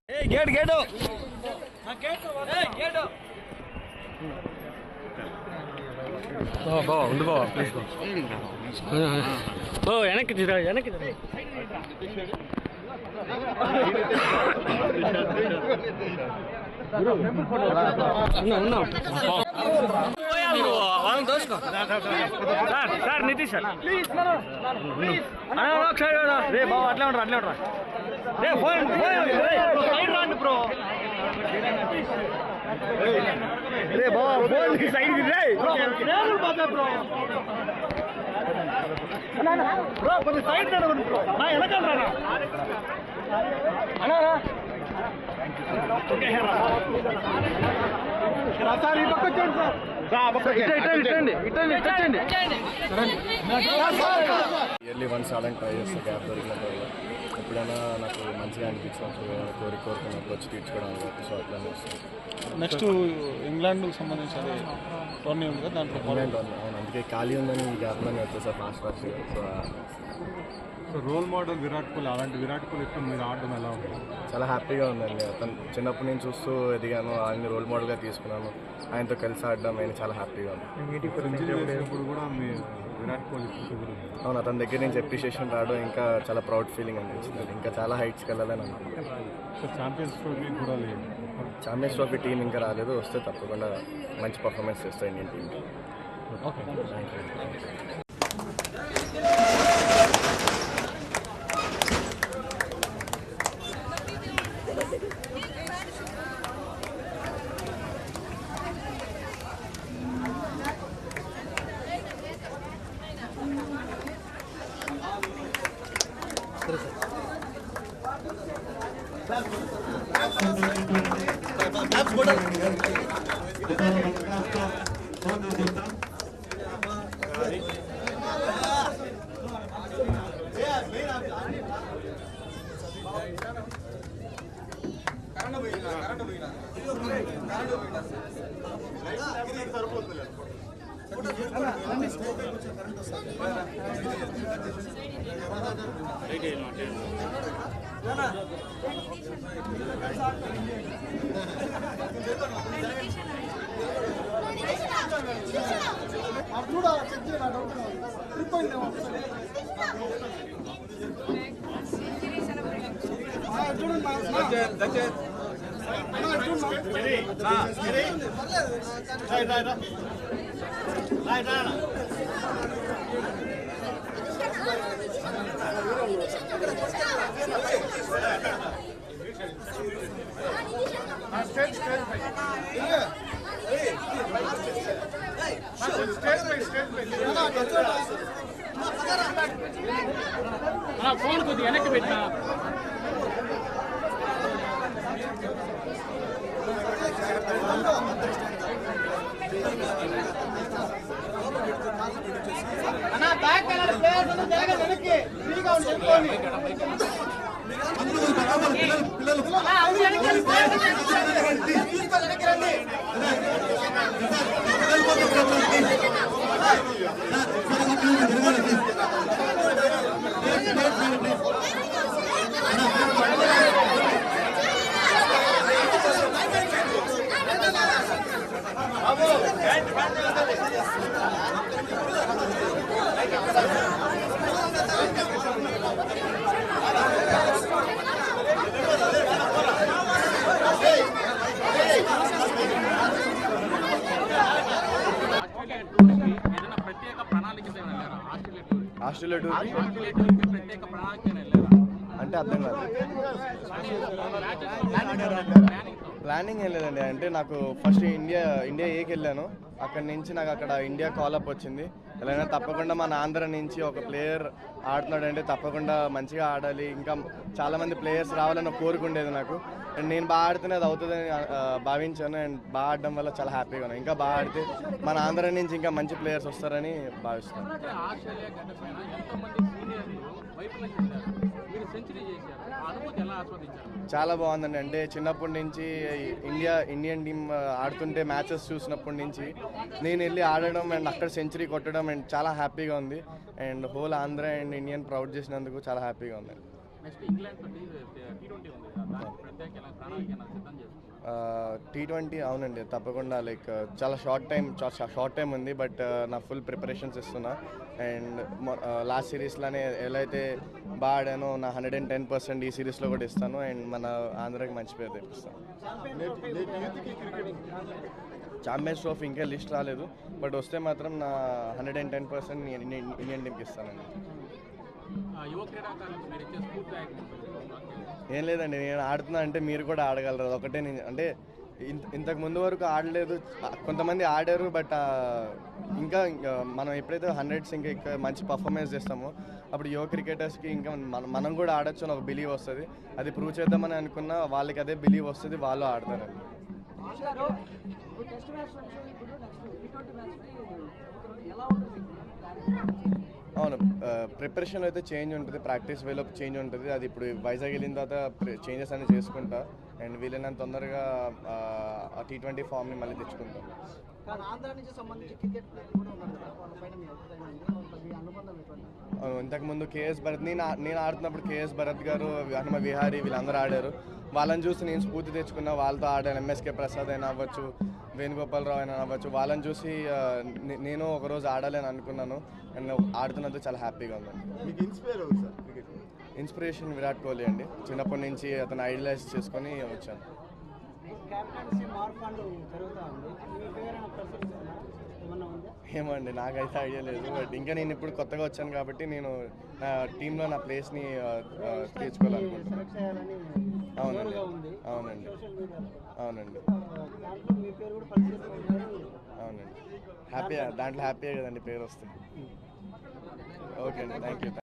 Gate gate బావా ఉంది బావా ప్లీజ్ బావ వెనక్కి తిరా వెనక్కి తిరా ఉన్నాం సార్ నితీష్ సార్ రే బాబు అట్లే ఉండరా అట్లే ఉండరా రే ఫోన్ సైడ్ రాండి బ్రో రే బాబు ఫోన్ సైడ్ రే బ్రో బ్రో కొంచెం సైడ్ నడవండి బ్రో నా వెనకాల రా అన్నా సార్ ఈ పక్క వచ్చాడు సార్ ఇయర్లీ వన్స్ ఆడడానికి ట్రై చేస్తాను గ్యాప్ దొరికినప్పుడు ఎప్పుడైనా నాకు మంచిగా అనిపించినప్పుడు కోరుకున్నప్పుడు వచ్చి తీర్చుకోవడానికి సో అట్లా వస్తాను. నెక్స్ట్ ఇంగ్లాండ్కి సంబంధించి అదే టోర్నీ ఉంది కదా దాంట్లో అవును, అందుకే ఖాళీ ఉందని ఈ గ్యాప్లోనే వచ్చేసారు fast so role model Virat Kohli, అలాంటి విరాట్ కోహ్లీ ఇప్పుడు మీరు ఆడడం ఎలా ఉంది? చాలా హ్యాపీగా ఉందండి. అతను చిన్నప్పటి నుంచి చూస్తూ ఎదిగాను, ఆయన్ని రోల్ మోడల్గా తీసుకున్నాను, ఆయనతో కలిసి ఆడడం ఆయన చాలా హ్యాపీగా ఉంది. ఇప్పుడు కూడా మీ విరాట్ కోహ్లీ అవును, అతని దగ్గర నుంచి అప్రిషియేషన్ రావడం ఇంకా చాలా ప్రౌడ్ ఫీలింగ్ అనిపించింది. ఇంకా చాలా హైట్స్కి వెళ్ళాలని అనుకుంటున్నాను. ఛాంపియన్స్ ట్రోఫీ కూడా లేదు, ఛాంపియన్స్ ట్రోఫీ టీం ఇంకా రాలేదు, వస్తే తప్పకుండా మంచి పర్ఫార్మెన్స్ చేస్తాయి ఇండియన్ టీంకి. Okay, thank you. ఫోన్ కొద్దిగా వెనక్కి పెట్టినా ఆస్ట్రేలియా టూర్కి అంటే అర్థం కాదు. ప్లానింగ్ ఏం లేదండి, అంటే నాకు ఫస్ట్ ఇండియా ఏకి వెళ్ళాను, అక్కడి నుంచి నాకు అక్కడ ఇండియా కాలప్ వచ్చింది. ఎలా తప్పకుండా మన ఆంధ్ర నుంచి ఒక ప్లేయర్ ఆడుతున్నాడు అంటే తప్పకుండా మంచిగా ఆడాలి, ఇంకా చాలామంది ప్లేయర్స్ రావాలని కోరుకుండేది నాకు. అండ్ నేను బాగా ఆడితేనే అది అవుతుందని భావించాను. అండ్ బాగా ఆడడం వల్ల చాలా హ్యాపీగా ఉన్నాను. ఇంకా బాగా ఆడితే మన ఆంధ్ర నుంచి ఇంకా మంచి ప్లేయర్స్ వస్తారని భావిస్తాను. చాలా బాగుందండి. అంటే చిన్నప్పటి నుంచి ఇండియన్ టీం ఆడుతుంటే మ్యాచెస్ చూసినప్పటి నుంచి నేను వెళ్ళి ఆడడం అండ్ అక్కడ సెంచరీ కొట్టడం అండ్ చాలా హ్యాపీగా ఉంది. And whole Andhra and Indian proud చేసినందుకు చాలా హ్యాపీగా ఉంది. నెక్స్ట్ ఇంగ్లాండ్తో T20 ఉంది కదా, దానికి ప్రత్యేక ప్రణాళిక సిద్ధం చేసుకున్నాను. T20 అవునండి, తప్పకుండా. లైక్ చాలా షార్ట్ టైం ఉంది, బట్ నా ఫుల్ ప్రిపరేషన్స్ ఇస్తున్నా. అండ్ లాస్ట్ సిరీస్లోనే ఎలా అయితే బాగా ఆడానో నా 110% ఈ సిరీస్లో కూడా ఇస్తాను. అండ్ మన ఆంధ్రాకి మంచి పేరు తెప్పిస్తాను. ఛాంపియన్స్ ట్రోఫీ ఇంకా లిస్ట్ రాలేదు, బట్ వస్తే మాత్రం నా 110% ఇండియన్ టీంకి ఇస్తానండి. యువ క్రీడాకారులకు మీరు ఇచ్చే స్ఫూర్తి ఏం లేదండి, నేను ఆడుతున్నా అంటే మీరు కూడా ఆడగలరు. ఒకటే అంటే ఇంతకు ముందు వరకు ఆడలేదు, కొంతమంది ఆడారు, బట్ ఇంకా మనం ఎప్పుడైతే 100s ఇంకా మంచి పర్ఫార్మెన్స్ చేస్తామో అప్పుడు యువ క్రికెటర్స్కి ఇంకా మనం కూడా ఆడొచ్చు అని ఒక బిలీవ్ వస్తుంది. అది ప్రూవ్ చేద్దామని అనుకున్నా వాళ్ళకి అదే బిలీవ్ వస్తుంది, వాళ్ళు ఆడతారండి. అవును, ప్రిపరేషన్లో అయితే చేంజ్ ఉంటుంది, ప్రాక్టీస్ వేలో చేంజ్ ఉంటుంది. అది ఇప్పుడు వైజాగ్ వెళ్ళిన తర్వాత చేంజెస్ అన్ని చేసుకుంటా. అండ్ వీలైనంత తొందరగా ఆ T20 ఫామ్ని మళ్ళీ తెచ్చుకుంటాం. ఇంతకుముందు కేఎస్ భరత్, నేను ఆడుతున్నప్పుడు కేఎస్ భరత్ గారు, హనుమ విహారీ వీళ్ళందరూ ఆడారు. వాళ్ళని చూసి నేను స్ఫూర్తి తెచ్చుకున్నా, వాళ్ళతో ఆడాను. ఎంఎస్కే ప్రసాద్ అయినా అవ్వచ్చు, వేణుగోపాలరావు అయినా అవ్వచ్చు. వాళ్ళని చూసి నేను ఒకరోజు ఆడాలని అనుకున్నాను. అండ్ ఆడుతున్నందుకు చాలా హ్యాపీగా ఉంది. ఇన్స్పిరేషన్ విరాట్ కోహ్లీ అండి. చిన్నప్పటి నుంచి అతను ఐడలైజ్ చేసుకొని వచ్చాను. ఏమో అండి, నాకైతే ఐడియా లేదు. బట్ ఇంకా నేను ఇప్పుడు కొత్తగా వచ్చాను కాబట్టి నేను టీంలో నా ప్లేస్ని తీర్చుకోవాలనుకుంటున్నాను. అవునండి, అవునండి, అవునండి, అవునండి. దాంట్లో హ్యాపీయే కదండి పేరు వస్తుంది. ఓకే అండి, థ్యాంక్ యూ.